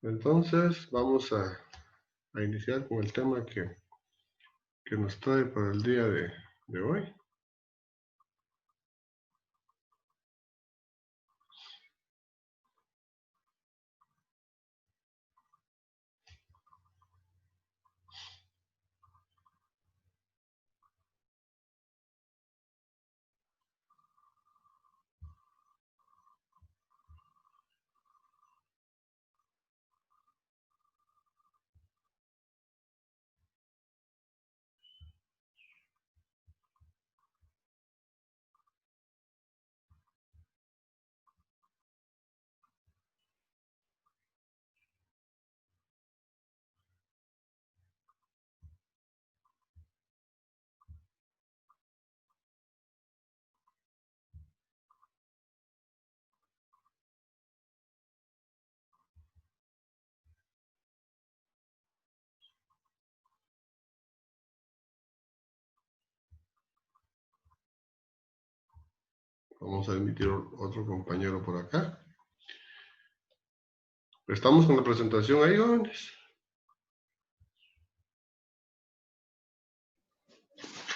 Entonces vamos a iniciar con el tema que nos trae para el día de hoy. Vamos a emitir otro compañero por acá. ¿Estamos con la presentación ahí, jóvenes?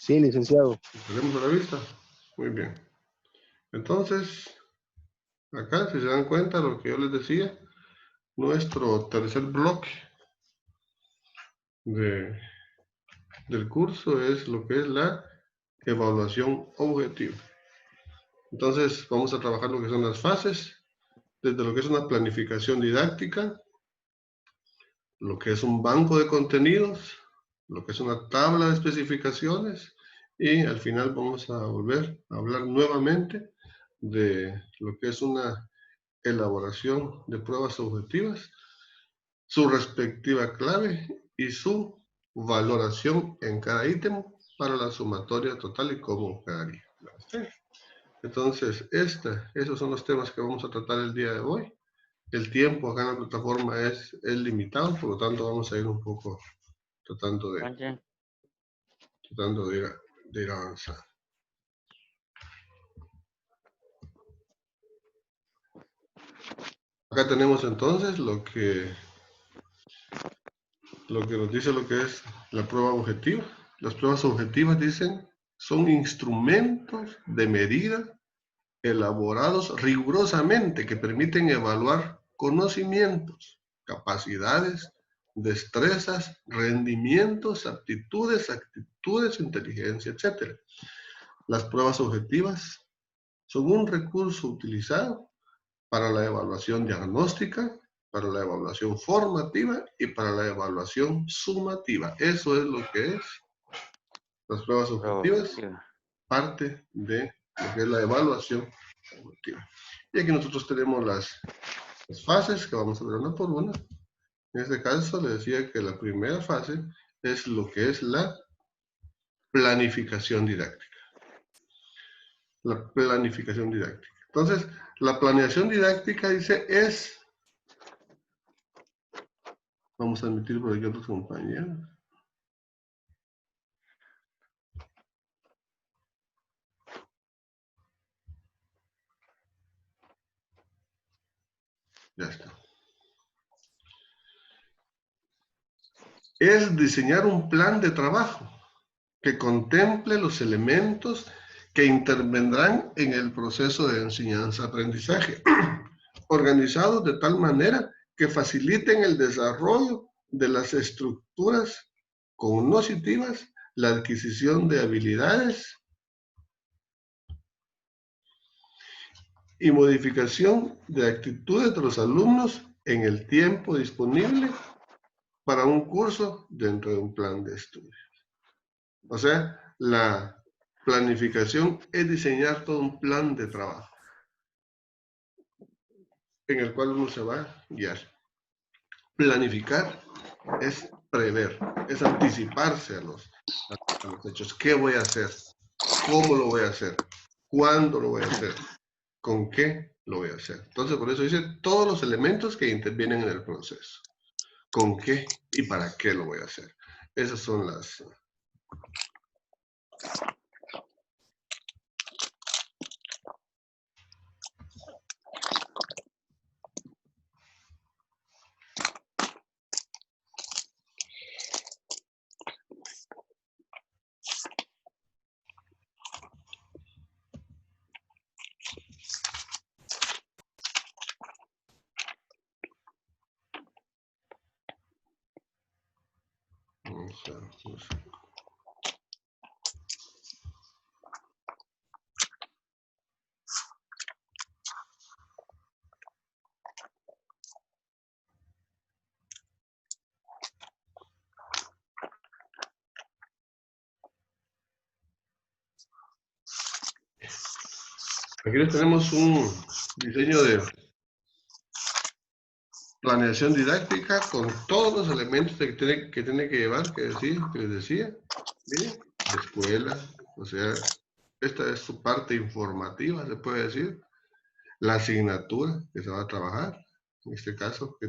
Sí, licenciado. ¿Tenemos a la vista? Muy bien. Entonces, acá, si se dan cuenta lo que yo les decía, nuestro tercer bloque del curso es lo que es la evaluación objetiva. Entonces, vamos a trabajar lo que son las fases, desde lo que es una planificación didáctica, lo que es un banco de contenidos, lo que es una tabla de especificaciones, y al final vamos a volver a hablar nuevamente de lo que es una elaboración de pruebas objetivas, su respectiva clave y su valoración en cada ítem para la sumatoria total y cómo quedaría. Entonces, esos son los temas que vamos a tratar el día de hoy. El tiempo acá en la plataforma es limitado, por lo tanto vamos a ir un poco tratando de ir avanzando. Acá tenemos entonces lo que nos dice lo que es la prueba objetiva. Las pruebas objetivas, dicen, son instrumentos de medida elaborados rigurosamente que permiten evaluar conocimientos, capacidades, destrezas, rendimientos, aptitudes, actitudes, inteligencia, etc. Las pruebas objetivas son un recurso utilizado para la evaluación diagnóstica, para la evaluación formativa y para la evaluación sumativa. Eso es lo que es las pruebas objetivas, parte de lo que es la evaluación objetiva. Y aquí nosotros tenemos las fases que vamos a ver una por una. En este caso le decía que la primera fase es lo que es la planificación didáctica. La planificación didáctica. Entonces, la planeación didáctica, dice, es... Vamos a admitir por aquí a otros compañeros. Ya está. Es diseñar un plan de trabajo que contemple los elementos que intervendrán en el proceso de enseñanza-aprendizaje, organizados de tal manera que faciliten el desarrollo de las estructuras cognitivas, la adquisición de habilidades y modificación de actitudes de los alumnos en el tiempo disponible para un curso dentro de un plan de estudios. O sea, la planificación es diseñar todo un plan de trabajo en el cual uno se va a guiar. Planificar es prever, es anticiparse a los hechos. ¿Qué voy a hacer? ¿Cómo lo voy a hacer? ¿Cuándo lo voy a hacer? ¿Con qué lo voy a hacer? Entonces, por eso dice todos los elementos que intervienen en el proceso. ¿Con qué y para qué lo voy a hacer? Esas son las... Aquí les tenemos un diseño de planeación didáctica con todos los elementos que tiene que llevar, que les decía, miren, de escuela, o sea, esta es su parte informativa, se puede decir, la asignatura que se va a trabajar, en este caso, qué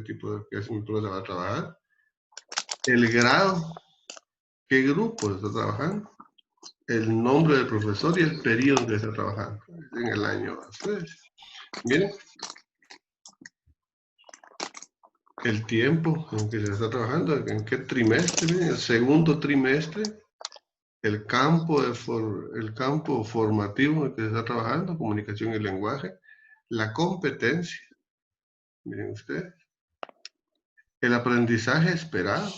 asignatura se va a trabajar, el grado, qué grupo se está trabajando, el nombre del profesor y el periodo que está trabajando en el año. Ustedes, miren, el tiempo en que se está trabajando, en qué trimestre, miren, el segundo trimestre, el campo formativo en el que se está trabajando, comunicación y lenguaje, la competencia, miren ustedes, el aprendizaje esperado,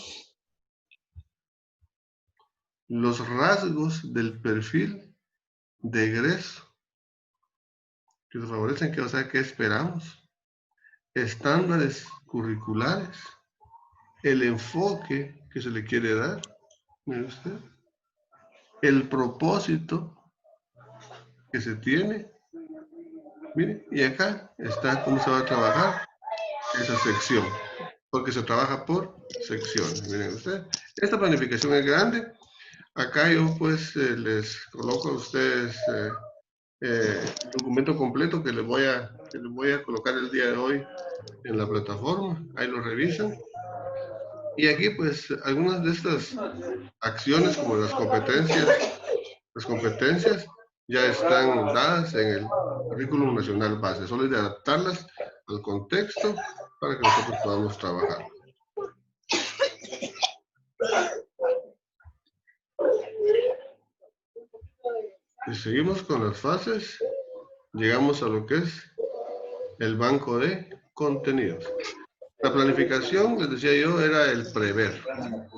los rasgos del perfil de egreso que nos favorecen, que, o sea, ¿qué esperamos? Estándares curriculares, el enfoque que se le quiere dar, mire usted, el propósito que se tiene, mire, y acá está cómo se va a trabajar esa sección, porque se trabaja por secciones, miren usted, esta planificación es grande. Acá yo pues les coloco a ustedes el documento completo que les voy a colocar el día de hoy en la plataforma, ahí lo revisan. Y aquí pues algunas de estas acciones como las competencias ya están dadas en el currículum nacional base, solo es de adaptarlas al contexto para que nosotros podamos trabajar. Y seguimos con las fases, llegamos a lo que es el banco de contenidos. La planificación, les decía yo, era el prever,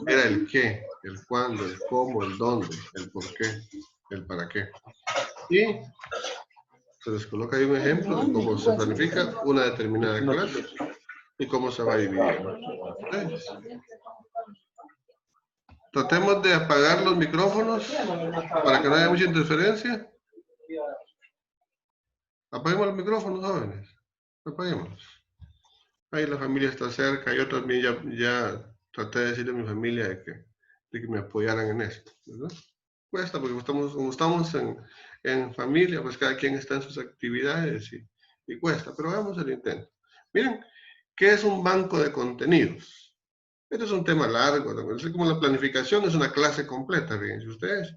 era el qué, el cuándo, el cómo, el dónde, el por qué, el para qué. Y se les coloca ahí un ejemplo de cómo se planifica una determinada clase y cómo se va dividiendo. Tratemos de apagar los micrófonos para que no haya mucha interferencia. Apaguemos los micrófonos, jóvenes. Apaguémoslos. Ahí la familia está cerca. Yo también ya traté de decirle a mi familia de que me apoyaran en esto, ¿verdad? Cuesta porque como estamos en familia, pues cada quien está en sus actividades y cuesta, pero hagamos el intento. Miren, ¿qué es un banco de contenidos? Este es un tema largo, ¿no? Es como la planificación es una clase completa, fíjense ustedes.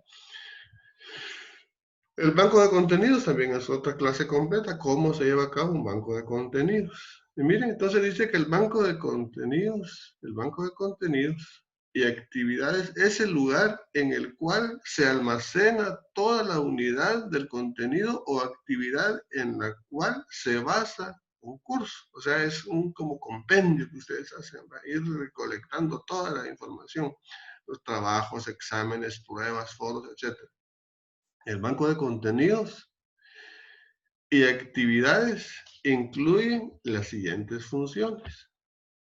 El banco de contenidos también es otra clase completa, cómo se lleva a cabo un banco de contenidos. Y miren, entonces dice que el banco de contenidos y actividades es el lugar en el cual se almacena toda la unidad del contenido o actividad en la cual se basa un curso. O sea, es un como compendio que ustedes hacen, va a ir recolectando toda la información, los trabajos, exámenes, pruebas, foros, etc. El banco de contenidos y actividades incluyen las siguientes funciones.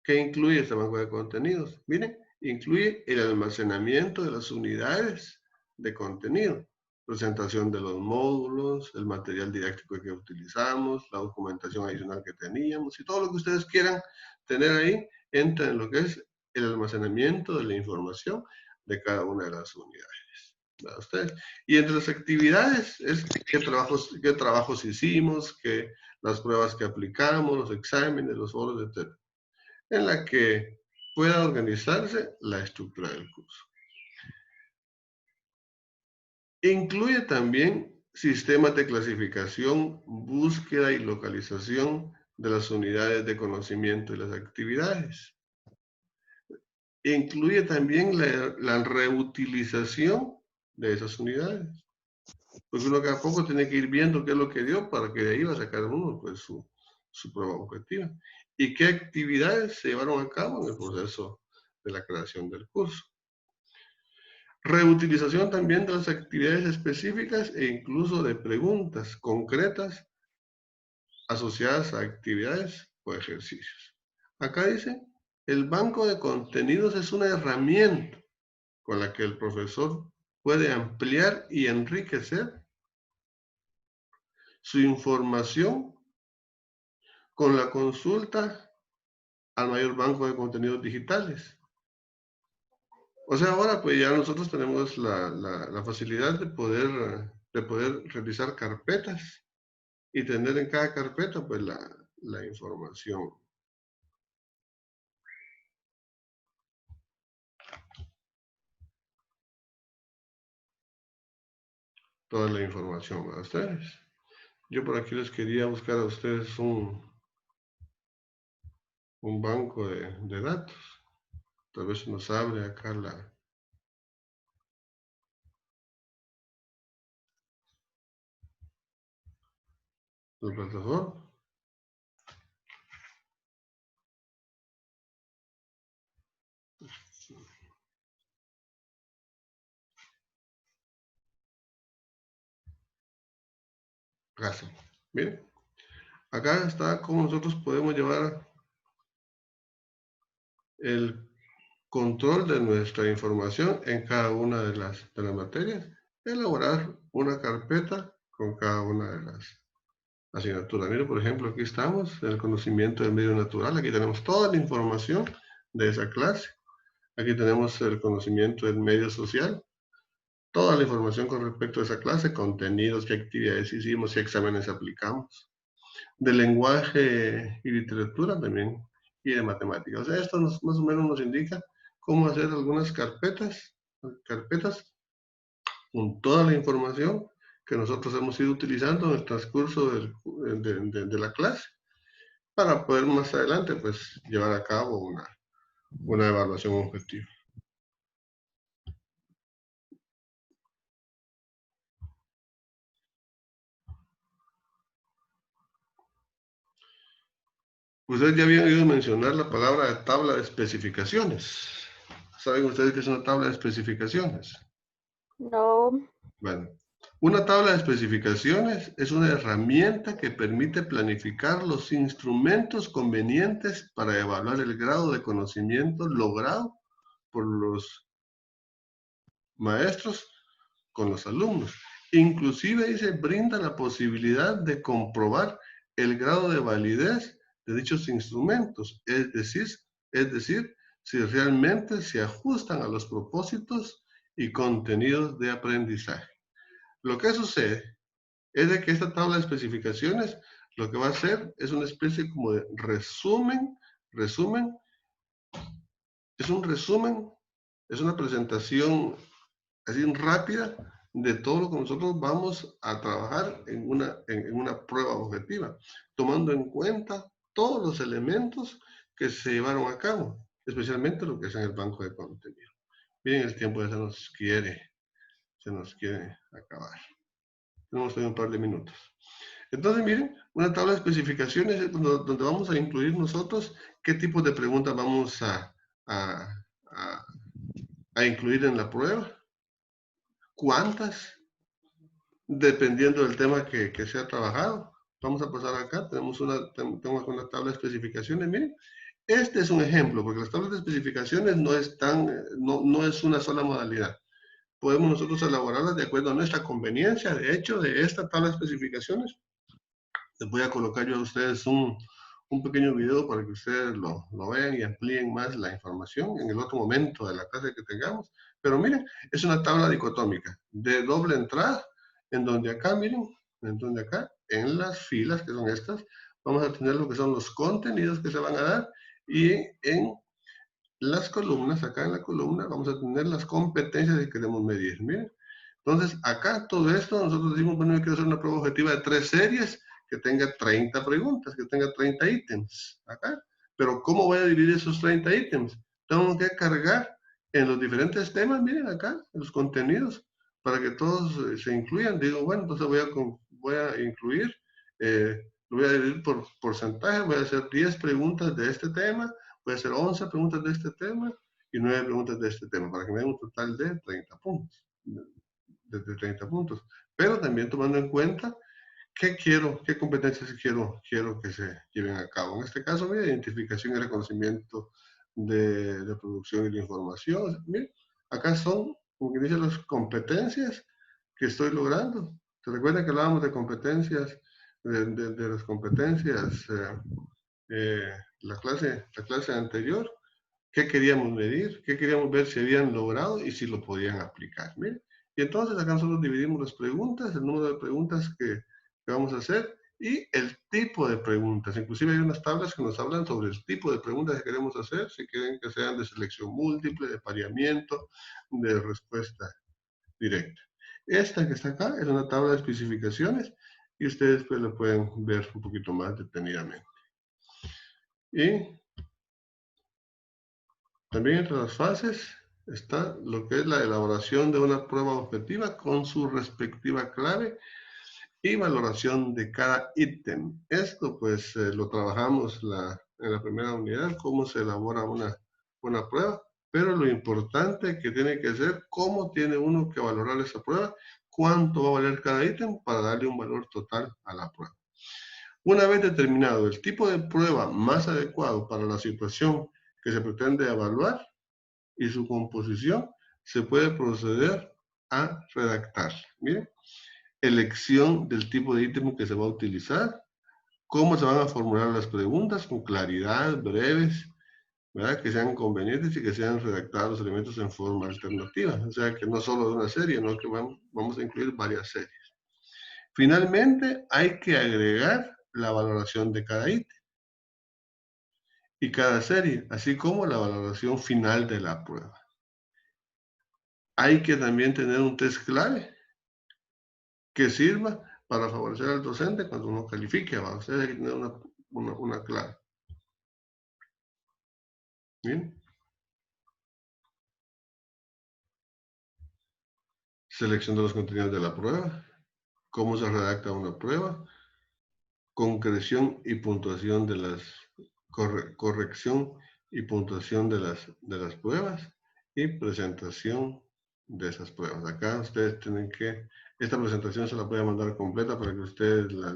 ¿Qué incluye este banco de contenidos? Miren, incluye el almacenamiento de las unidades de contenido, presentación de los módulos, el material didáctico que utilizamos, la documentación adicional que teníamos y todo lo que ustedes quieran tener ahí entra en lo que es el almacenamiento de la información de cada una de las unidades. ¿Verdad? Ustedes. Y entre las actividades es qué trabajos hicimos, las pruebas que aplicamos, los exámenes, los foros, etc. En la que pueda organizarse la estructura del curso. Incluye también sistemas de clasificación, búsqueda y localización de las unidades de conocimiento y las actividades. Incluye también la reutilización de esas unidades. Porque uno cada poco tiene que ir viendo qué es lo que dio para que de ahí va a sacar uno pues, su prueba objetiva. Y qué actividades se llevaron a cabo en el proceso de la creación del curso. Reutilización también de las actividades específicas e incluso de preguntas concretas asociadas a actividades o ejercicios. Acá dice, el banco de contenidos es una herramienta con la que el profesor puede ampliar y enriquecer su información con la consulta al mayor banco de contenidos digitales. O sea, ahora pues ya nosotros tenemos la facilidad de poder realizar carpetas y tener en cada carpeta pues la información. Toda la información para ustedes. Yo por aquí les quería buscar a ustedes un banco de datos. Tal vez nos abre acá la plataforma. Gracias. Miren, acá está cómo nosotros podemos llevar el control de nuestra información en cada una de las materias, elaborar una carpeta con cada una de las asignaturas. Miren, por ejemplo, aquí estamos, el conocimiento del medio natural, aquí tenemos toda la información de esa clase, aquí tenemos el conocimiento del medio social, toda la información con respecto a esa clase, contenidos, qué actividades hicimos, qué exámenes aplicamos, de lenguaje y literatura también, y de matemáticas. O sea, esto más o menos nos indica cómo hacer algunas carpetas con toda la información que nosotros hemos ido utilizando en el transcurso de la clase para poder más adelante pues llevar a cabo una evaluación objetiva. Ustedes ya habían oído mencionar la palabra tabla de especificaciones. ¿Saben ustedes qué es una tabla de especificaciones? No. Bueno, una tabla de especificaciones es una herramienta que permite planificar los instrumentos convenientes para evaluar el grado de conocimiento logrado por los maestros con los alumnos. Inclusive dice, brinda la posibilidad de comprobar el grado de validez de dichos instrumentos, es decir, si realmente se ajustan a los propósitos y contenidos de aprendizaje. Lo que sucede es de que esta tabla de especificaciones lo que va a hacer es una especie como de resumen, es una presentación así rápida de todo lo que nosotros vamos a trabajar en una prueba objetiva, tomando en cuenta todos los elementos que se llevaron a cabo, especialmente lo que es en el banco de contenido. Miren, el tiempo ya se nos quiere acabar. Tenemos todavía un par de minutos. Entonces, miren, una tabla de especificaciones es donde vamos a incluir nosotros qué tipo de preguntas vamos a incluir en la prueba, cuántas, dependiendo del tema que se ha trabajado. Vamos a pasar acá, tenemos una tabla de especificaciones, miren. Este es un ejemplo, porque las tablas de especificaciones no es una sola modalidad. Podemos nosotros elaborarlas de acuerdo a nuestra conveniencia. De hecho, de esta tabla de especificaciones, les voy a colocar yo a ustedes un pequeño video para que ustedes lo vean y amplíen más la información en el otro momento de la clase que tengamos. Pero miren, es una tabla dicotómica de doble entrada, en donde acá, miren, en las filas que son estas, vamos a tener lo que son los contenidos que se van a dar y en las columnas, acá en la columna, vamos a tener las competencias que queremos medir. Miren, entonces acá todo esto, nosotros decimos, bueno, yo quiero hacer una prueba objetiva de 3 series que tenga 30 preguntas, que tenga 30 ítems acá. Pero ¿cómo voy a dividir esos 30 ítems? Tengo que cargar en los diferentes temas, miren acá, en los contenidos, para que todos se incluyan. Digo, bueno, entonces voy a incluir, lo voy a dividir por porcentaje, voy a hacer 10 preguntas de este tema, voy a hacer 11 preguntas de este tema y 9 preguntas de este tema, para que me den un total de 30 puntos. De 30 puntos. Pero también tomando en cuenta qué competencias quiero que se lleven a cabo. En este caso, mira, identificación y reconocimiento de producción y de información. Mira, acá son, como que dicen, las competencias que estoy logrando. ¿Te recuerdan que hablábamos de competencias, de las competencias, la clase anterior? ¿Qué queríamos medir? ¿Qué queríamos ver si habían logrado y si lo podían aplicar? Miren. Y entonces acá nosotros dividimos las preguntas, el número de preguntas que vamos a hacer y el tipo de preguntas. Inclusive hay unas tablas que nos hablan sobre el tipo de preguntas que queremos hacer, si quieren que sean de selección múltiple, de pareamiento, de respuesta directa. Esta que está acá es una tabla de especificaciones y ustedes pues lo pueden ver un poquito más detenidamente. Y también entre las fases está lo que es la elaboración de una prueba objetiva con su respectiva clave y valoración de cada ítem. Esto pues lo trabajamos en la primera unidad, cómo se elabora una prueba, pero lo importante que tiene que ser cómo tiene uno que valorar esa prueba, cuánto va a valer cada ítem para darle un valor total a la prueba. Una vez determinado el tipo de prueba más adecuado para la situación que se pretende evaluar, y su composición, se puede proceder a redactar. Miren, elección del tipo de ítem que se va a utilizar, cómo se van a formular las preguntas con claridad, breves, ¿verdad? Que sean convenientes y que sean redactados los elementos en forma alternativa. O sea, que no solo de una serie, no que vamos a incluir varias series. Finalmente, hay que agregar la valoración de cada ítem y cada serie, así como la valoración final de la prueba. Hay que también tener un test clave que sirva para favorecer al docente cuando uno califique. ¿Va? Ustedes hay que tener una clave. Bien. Selección de los contenidos de la prueba. Cómo se redacta una prueba. Concreción y puntuación de las corrección y puntuación de las pruebas y presentación de esas pruebas. Acá ustedes tienen que, esta presentación se la voy a mandar completa para que ustedes la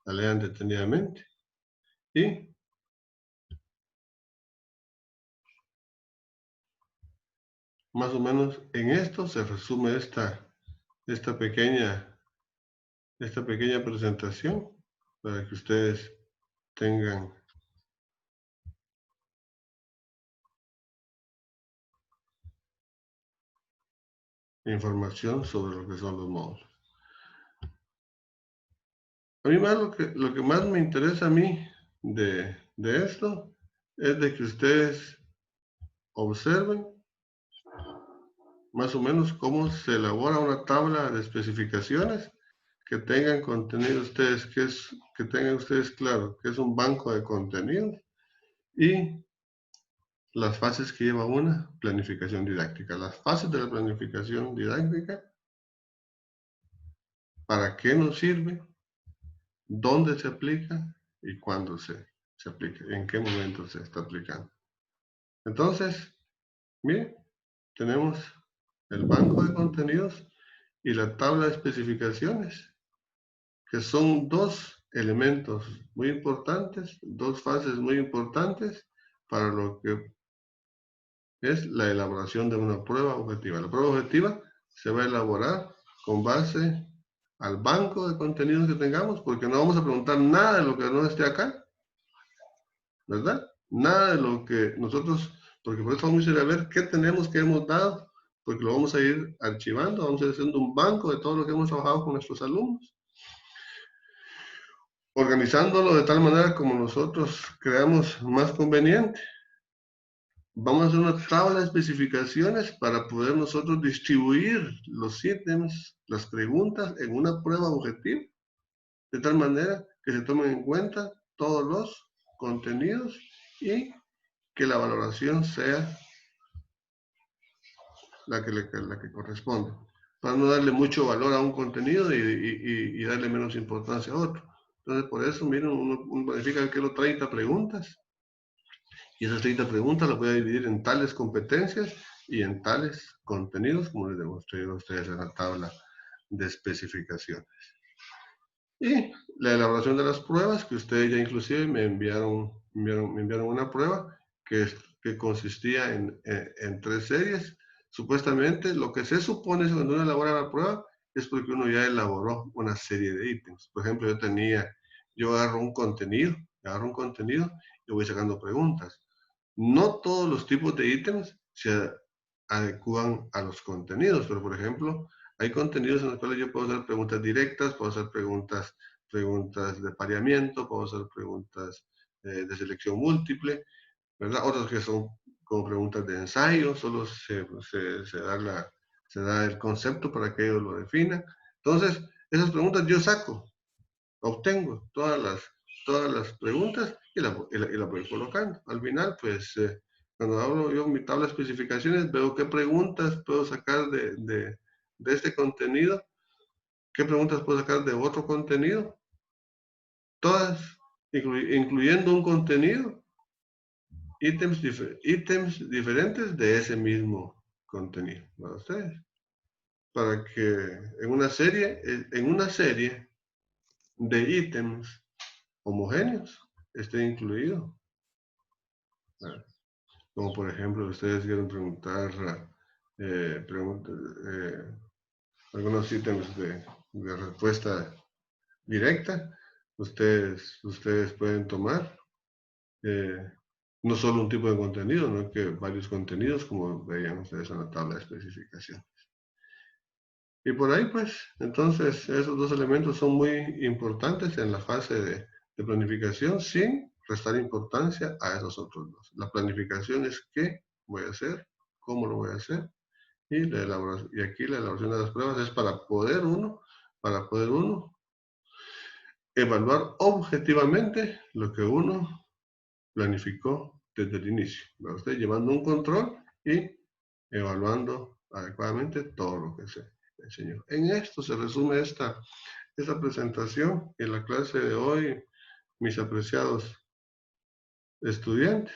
lean detenidamente. Y más o menos en esto se resume esta pequeña presentación para que ustedes tengan información sobre lo que son los módulos. A mí más lo que más me interesa a mí de esto es de que ustedes observen más o menos cómo se elabora una tabla de especificaciones que tengan contenido ustedes, que tengan ustedes claro que es un banco de contenidos y las fases que lleva una planificación didáctica. Las fases de la planificación didáctica, ¿para qué nos sirve? ¿Dónde se aplica? ¿Y cuándo se aplica? ¿En qué momento se está aplicando? Entonces, miren, tenemos el banco de contenidos y la tabla de especificaciones, que son dos elementos muy importantes, dos fases muy importantes para lo que es la elaboración de una prueba objetiva. La prueba objetiva se va a elaborar con base al banco de contenidos que tengamos, porque no vamos a preguntar nada de lo que no esté acá, ¿verdad? Nada de lo que nosotros, porque por eso vamos a ir a ver qué tenemos, qué hemos dado, porque lo vamos a ir archivando, vamos a ir haciendo un banco de todo lo que hemos trabajado con nuestros alumnos, organizándolo de tal manera como nosotros creamos más conveniente. Vamos a hacer una tabla de especificaciones para poder nosotros distribuir los ítems, las preguntas en una prueba objetiva, de tal manera que se tomen en cuenta todos los contenidos y que la valoración sea la que corresponde, para no darle mucho valor a un contenido y darle menos importancia a otro. Entonces, por eso, miren, uno verifica que los 30 preguntas Y esas 30 preguntas las voy a dividir en tales competencias y en tales contenidos, como les demostré a ustedes en la tabla de especificaciones. Y la elaboración de las pruebas, que ustedes ya inclusive me enviaron una prueba que consistía en 3 series. Supuestamente, lo que se supone es cuando uno elabora la prueba es porque uno ya elaboró una serie de ítems. Por ejemplo, yo agarro un contenido y voy sacando preguntas. No todos los tipos de ítems se adecúan a los contenidos, pero por ejemplo, hay contenidos en los cuales yo puedo hacer preguntas directas, puedo hacer preguntas de pareamiento, puedo hacer preguntas de selección múltiple, ¿verdad? Otros que son como preguntas de ensayo, solo se da el concepto para que ellos lo definan. Entonces, esas preguntas yo obtengo todas las preguntas y la voy colocando. Al final, pues, cuando hablo yo en mi tabla de especificaciones, veo qué preguntas puedo sacar de este contenido, qué preguntas puedo sacar de otro contenido, todas, incluyendo un contenido, ítems diferentes de ese mismo contenido, para ustedes. Para que en una serie de ítems homogéneos esté incluido. Como por ejemplo, ustedes quieren preguntar algunos ítems de respuesta directa, ustedes pueden tomar no solo un tipo de contenido, sino que varios contenidos, como veían ustedes en la tabla de especificación. Y por ahí, pues, entonces, esos dos elementos son muy importantes en la fase de planificación, sin restar importancia a esos otros dos. La planificación es qué voy a hacer, cómo lo voy a hacer, y aquí la elaboración de las pruebas es para poder uno evaluar objetivamente lo que uno planificó desde el inicio. Usted llevando un control y evaluando adecuadamente todo lo que se enseñó. En esto se resume esta presentación en la clase de hoy, mis apreciados estudiantes,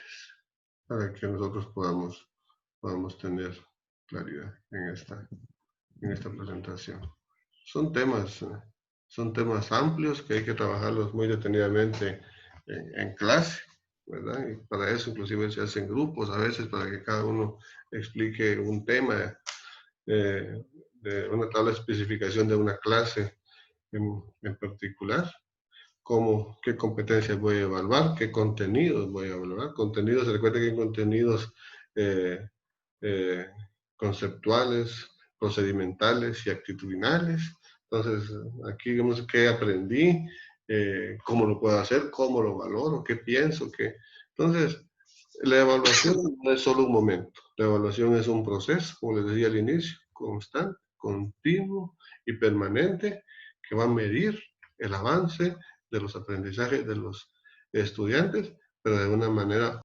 para que nosotros podamos tener claridad en esta presentación. Son temas amplios que hay que trabajarlos muy detenidamente en clase, ¿verdad? Y para eso inclusive se hacen grupos a veces para que cada uno explique un tema de una tabla de especificación de una clase en particular, qué competencias voy a evaluar, qué contenidos voy a evaluar. Contenidos, se recuerda que hay contenidos eh, conceptuales, procedimentales y actitudinales. Entonces, aquí vemos qué aprendí, cómo lo puedo hacer, cómo lo valoro, qué pienso, qué... Entonces, la evaluación no es solo un momento, la evaluación es un proceso, como les decía al inicio, constante, continuo y permanente, que va a medir el avance de los aprendizajes de los estudiantes, pero de una manera